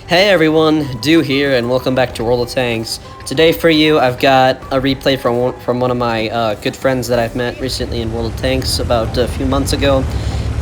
Hey everyone, Do here, and welcome back to World of Tanks. Today for you, I've got a replay from one of my good friends that I've met recently in World of Tanks about a few months ago,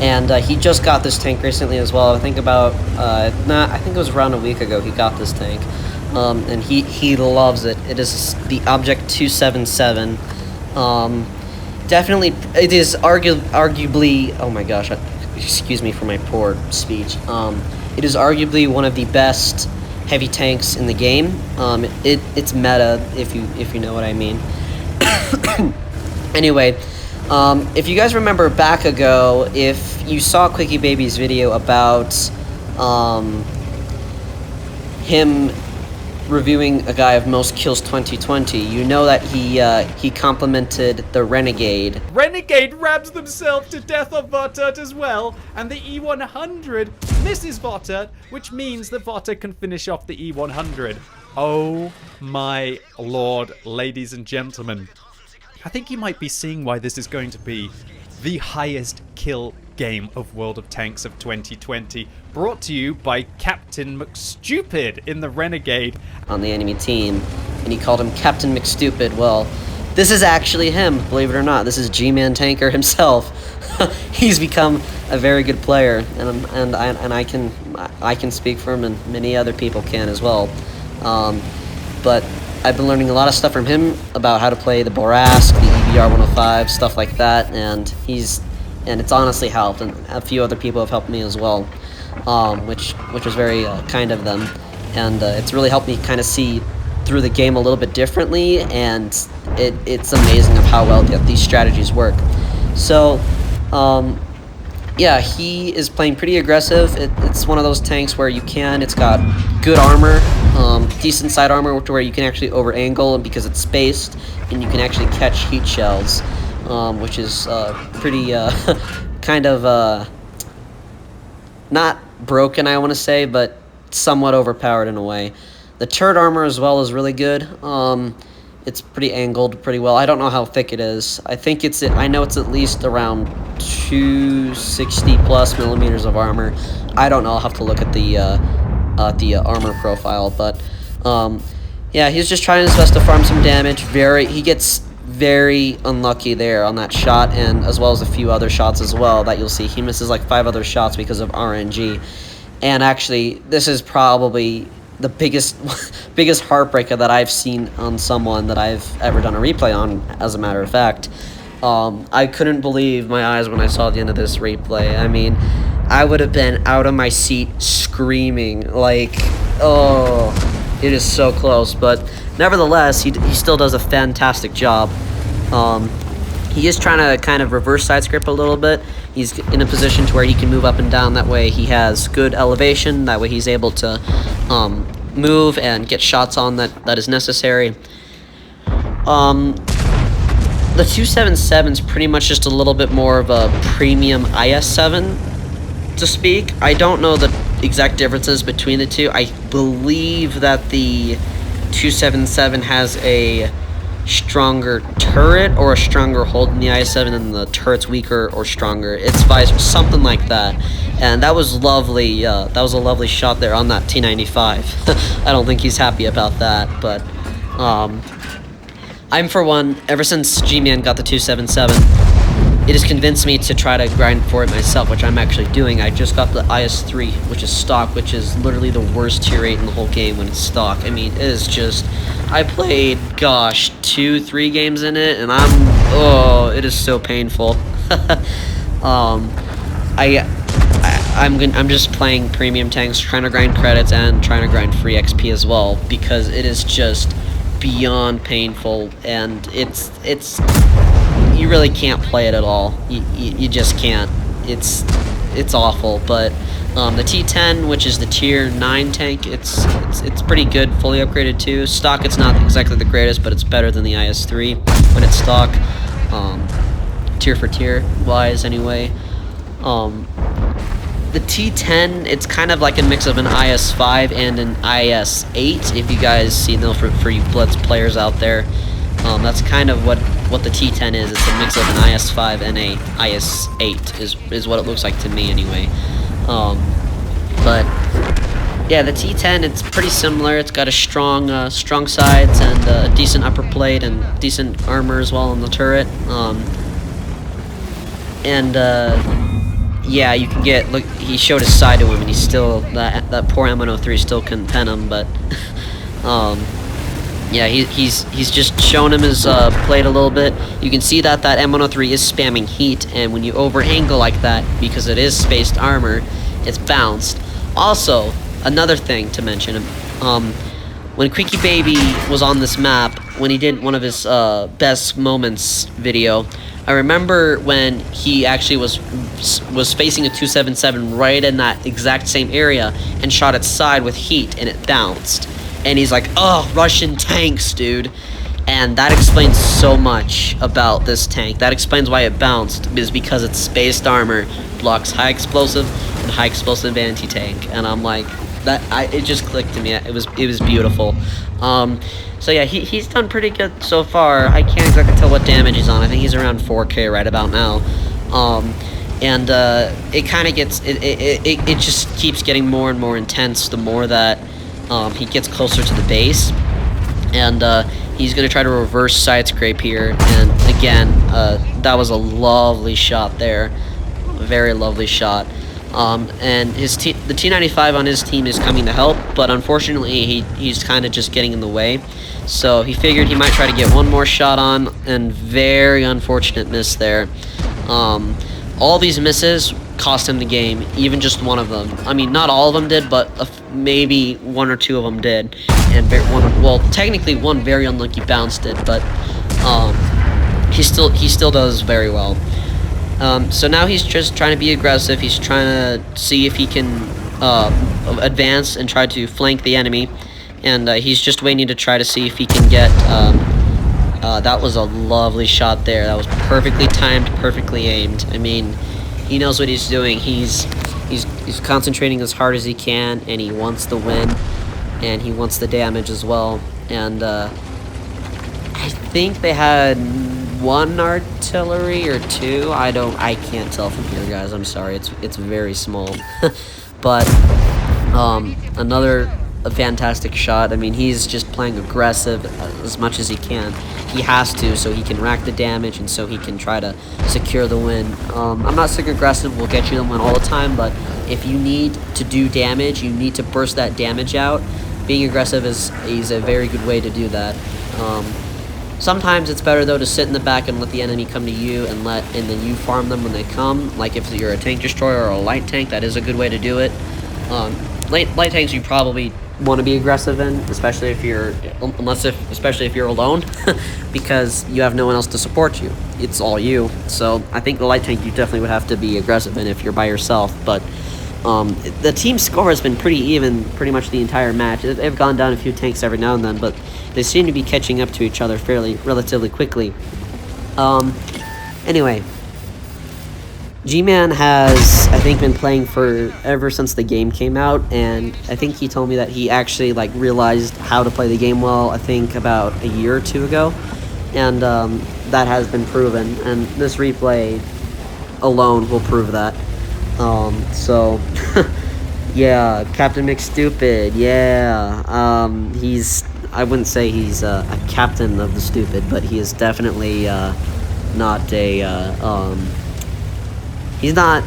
and he just got this tank recently as well. I think I think it was around a week ago he got this tank, and he loves it. It is the Object 277. Definitely, it is arguably. Oh my gosh, excuse me for my poor speech. It is arguably one of the best heavy tanks in the game. It's meta, if you know what I mean. Anyway, if you guys remember back ago, if you saw QuickyBaby's video about him reviewing a guy of most kills 2020, you know that he complimented the Renegade. Renegade rams themselves to death on Vartert as well, and the E100 misses Vartert, which means that Vartert can finish off the E100. Oh my lord, ladies and gentlemen. I think you might be seeing why this is going to be the highest kill game of World of Tanks of 2020, brought to you by Captain McStupid in the Renegade. On the enemy team, and he called him Captain McStupid. Well, this is actually him, believe it or not. This is Gman Tanker himself. He's become a very good player, and I can speak for him, and many other people can as well. But I've been learning a lot of stuff from him about how to play the Borask, the EBR 105, stuff like that, and it's honestly helped, and a few other people have helped me as well, which was very kind of them, and it's really helped me kind of see through the game a little bit differently, and it's amazing of how well these strategies work. So, yeah, he is playing pretty aggressive. It's one of those tanks where it's got good armor, decent side armor to where you can actually over angle because it's spaced, and you can actually catch heat shells, which is pretty kind of not broken, I want to say, but somewhat overpowered in a way. The turret armor as well is really good. It's pretty angled pretty well. I don't know how thick it is. I know it's at least around 260 plus millimeters of armor. I don't know. I'll have to look at the armor profile, but yeah, he's just trying his best to farm some damage. He gets very unlucky there on that shot, and as well as a few other shots as well that you'll see. He misses like 5 other shots because of RNG. And actually, this is probably the biggest heartbreaker that I've seen on someone that I've ever done a replay on, as a matter of fact. I couldn't believe my eyes when I saw the end of this replay. I mean, I would have been out of my seat screaming, like, oh, it is so close. But nevertheless, he still does a fantastic job. He is trying to kind of reverse side script a little bit. He's in a position to where he can move up and down. That way he has good elevation. That way he's able to move and get shots on that is necessary. The 277 is pretty much just a little bit more of a premium IS-7, to speak. I don't know the exact differences between the two. I believe that the 277 has a stronger turret or a stronger hold in the IS-7, and the turret's weaker or stronger. It's something like that. And that was lovely. That was a lovely shot there on that T95. I don't think he's happy about that, but I'm, for one, ever since Gman got the 277, it has convinced me to try to grind for it myself, which I'm actually doing. I just got the IS-3, which is stock, which is literally the worst tier 8 in the whole game when it's stock. I mean, it is just... I played, gosh, 2-3 games in it, and it is so painful. I'm just playing premium tanks, trying to grind credits and trying to grind free XP as well, because it is just beyond painful, and it's you really can't play it at all. You just can't. It's awful. But the T10, which is the tier 9 tank, it's pretty good, fully upgraded too. Stock, it's not exactly the greatest, but it's better than the IS-3 when it's stock. Tier for tier wise, anyway. The T10, it's kind of like a mix of an IS-5 and an IS-8, if you guys see them, for you Blitz players out there. That's kind of what the T10 is. It's a mix of an IS-5 and a IS-8 is what it looks like to me anyway. But Yeah, the T10, it's pretty similar. It's got a strong sides and a decent upper plate and decent armor as well on the turret. Yeah, you can get, look, he showed his side to him, and he's still, that poor M103 still couldn't pen him, but, yeah, he's just shown him his plate a little bit. You can see that M103 is spamming heat, and when you over angle like that, because it is spaced armor, it's bounced. Also, another thing to mention, when QuickyBaby was on this map, when he did one of his best moments video, I remember when he actually was facing a 277 right in that exact same area and shot its side with heat, and it bounced. And he's like, "Oh, Russian tanks, dude." And that explains so much about this tank. That explains why it bounced, is because its spaced armor blocks high explosive and high explosive anti-tank. And I'm like, it just clicked to me. It was beautiful. So yeah, he's done pretty good so far. I can't exactly tell what damage he's on. I think he's around 4K right about now. It kind of gets, it just keeps getting more and more intense the more that he gets closer to the base. And he's going to try to reverse side scrape here. And again, that was a lovely shot there. A very lovely shot. And the T95 on his team is coming to help, but unfortunately he's kind of just getting in the way. So he figured he might try to get one more shot on, and very unfortunate miss there. All these misses cost him the game, even just one of them. I mean, not all of them did, but maybe one or two of them did. And well, technically one very unlucky bounce did, but he still does very well. So now he's just trying to be aggressive. He's trying to see if he can advance and try to flank the enemy. And he's just waiting to try to see if he can get... that was a lovely shot there. That was perfectly timed, perfectly aimed. I mean, he knows what he's doing. He's concentrating as hard as he can, and he wants the win. And he wants the damage as well. And I think they had... one artillery or two. I can't tell from here, guys. I'm sorry. It's very small. But another fantastic shot. I mean, he's just playing aggressive as much as he can. He has to, so he can rack the damage and so he can try to secure the win. I'm not saying aggressive will get you the win all the time, but if you need to do damage, you need to burst that damage out. Being aggressive is a very good way to do that. Sometimes it's better though to sit in the back and let the enemy come to you, and then you farm them when they come. Like if you're a tank destroyer or a light tank, that is a good way to do it. Light tanks you probably want to be aggressive in, especially if you're alone, because you have no one else to support you. It's all you. So I think the light tank you definitely would have to be aggressive in if you're by yourself. But the team score has been pretty even pretty much the entire match. They've gone down a few tanks every now and then, but they seem to be catching up to each other relatively quickly. Anyway, Gman has, I think, been playing ever since the game came out, and I think he told me that he actually realized how to play the game well, I think about a year or two ago, and that has been proven, and this replay alone will prove that. So yeah, Captain McStupid, yeah. I wouldn't say he's a captain of the stupid, but he is definitely not he's not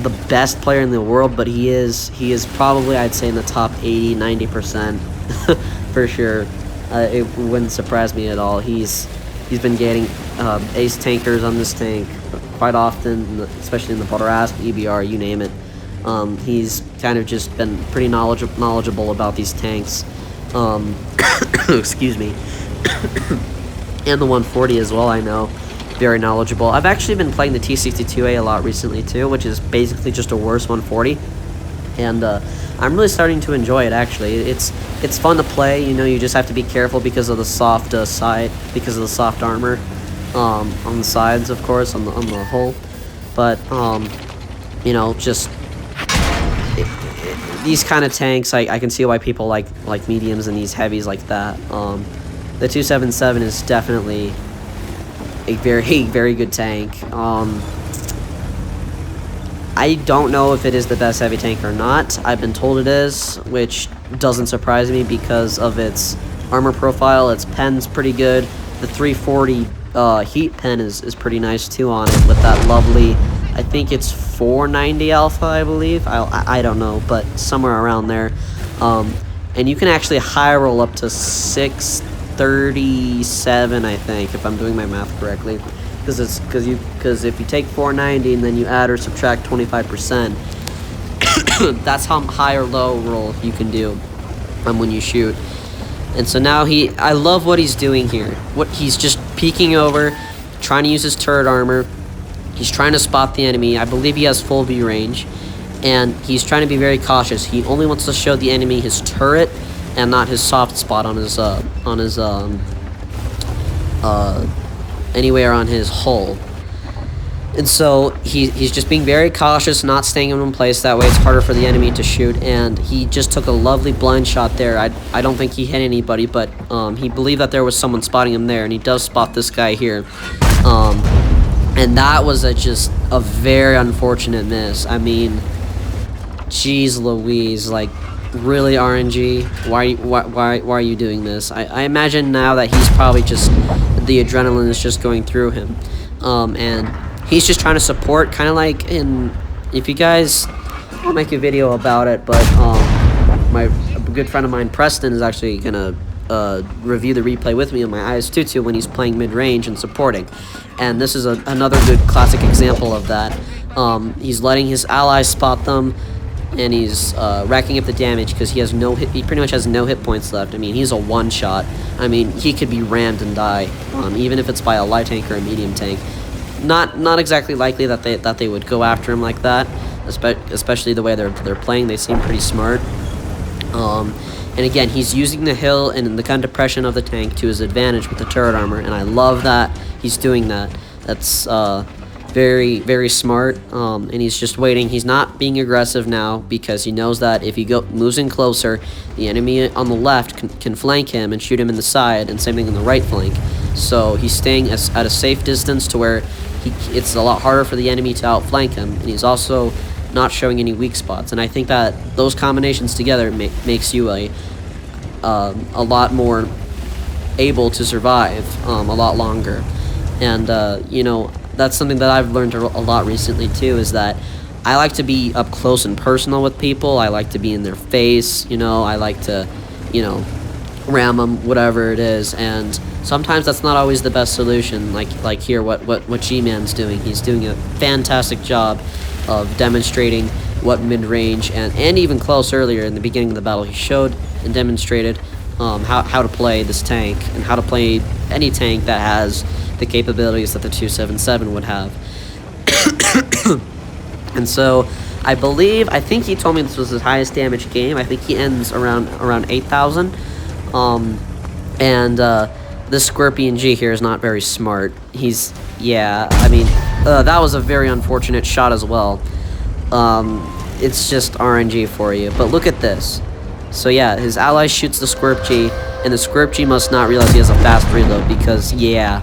the best player in the world, but he is probably, I'd say, in the top 80-90% for sure. It wouldn't surprise me at all. He's been getting ace tankers on this tank quite often, especially in the Drats, EBR, you name it. He's kind of just been pretty knowledgeable about these tanks. Excuse me. And the 140 as well, I know. Very knowledgeable. I've actually been playing the T62A a lot recently too, which is basically just a worse 140. And I'm really starting to enjoy it, actually. It's fun to play, you know. You just have to be careful because of the soft because of the soft armor on the sides, of course, on the hull. But you know, just these kind of tanks, I can see why people like mediums and these heavies like that. The 277 is definitely a very, very good tank. I don't know if it is the best heavy tank or not. I've been told it is, which doesn't surprise me because of its armor profile. Its pen's pretty good. The 340 heat pen is pretty nice too on it with that lovely, I think it's 490 alpha, I believe. I don't know, but somewhere around there. And you can actually high roll up to 637, I think, if I'm doing my math correctly. Because if you take 490 and then you add or subtract 25%, that's how high or low roll you can do when you shoot. And so now I love what he's doing here. He's just peeking over, trying to use his turret armor. He's trying to spot the enemy. I believe he has full view range, and he's trying to be very cautious. He only wants to show the enemy his turret and not his soft spot anywhere on his hull. And so he's just being very cautious, not staying in one place. That way it's harder for the enemy to shoot. And he just took a lovely blind shot there. I don't think he hit anybody, but he believed that there was someone spotting him there, and he does spot this guy here. And that was just a very unfortunate miss. I mean, jeez Louise, like, really, RNG? Why are you doing this? I imagine now that he's probably just, the adrenaline is just going through him. And he's just trying to support, kind of like if you guys, I'll make a video about it, but a good friend of mine, Preston, is actually gonna review the replay with me on my IS-22 when he's playing mid-range and supporting. And this is another good classic example of that. He's letting his allies spot them, and he's racking up the damage because he pretty much has no hit points left. I mean, he's a one-shot. I mean, he could be rammed and die, even if it's by a light tank or a medium tank. Not exactly likely that they would go after him like that, especially the way they're playing. They seem pretty smart. And again, he's using the hill and the gun depression of the tank to his advantage with the turret armor, and I love that he's doing that. That's very, very smart, and he's just waiting. He's not being aggressive now because he knows that if he moves in closer, the enemy on the left can flank him and shoot him in the side, and same thing in the right flank. So he's staying at a safe distance to where it's a lot harder for the enemy to outflank him, and he's also not showing any weak spots. And I think that those combinations together makes you a lot more able to survive a lot longer. And you know, that's something that I've learned a lot recently too, is that I like to be up close and personal with people. I like to be in their face, you know. I like to, you know, ram them, whatever it is. And sometimes that's not always the best solution. Like here, what Gman's doing. He's doing a fantastic job of demonstrating what mid-range and even close earlier in the beginning of the battle. He showed and demonstrated how to play this tank and how to play any tank that has the capabilities that the 277 would have. And so I think he told me this was his highest damage game. I think he ends around 8,000. This Scorpion G here is not very smart. I mean, that was a very unfortunate shot as well. It's just RNG for you. But look at this. So yeah, his ally shoots the Scorp G, and the Scorp G must not realize he has a fast reload because, yeah,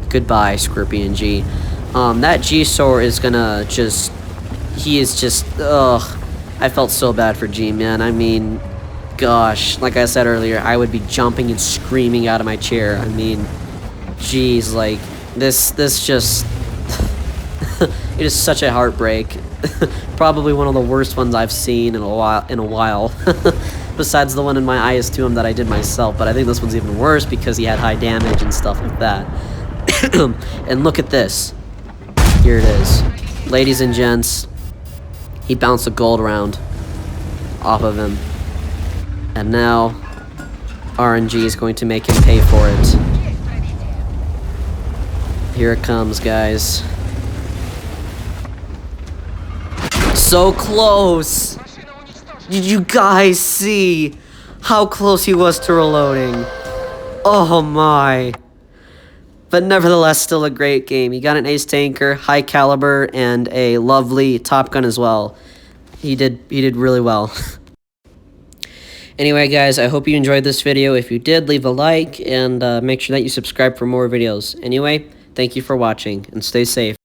goodbye, Scorpion G. That G-Sor is gonna just... He is just... Ugh. I felt so bad for G-Man. I mean, gosh, like I said earlier, I would be jumping and screaming out of my chair. I mean, geez, like, this just... It is such a heartbreak. Probably one of the worst ones I've seen in a while. Besides the one in my IS-2M that I did myself, but I think this one's even worse because he had high damage and stuff like that. And look at this. Here it is. Ladies and gents, he bounced a gold round off of him. And now, RNG is going to make him pay for it. Here it comes, guys. So close! Did you guys see how close he was to reloading? Oh my. But nevertheless, still a great game. He got an ace tanker, high caliber, and a lovely top gun as well. He did really well. Anyway, guys, I hope you enjoyed this video. If you did, leave a like, and make sure that you subscribe for more videos. Anyway, thank you for watching, and stay safe.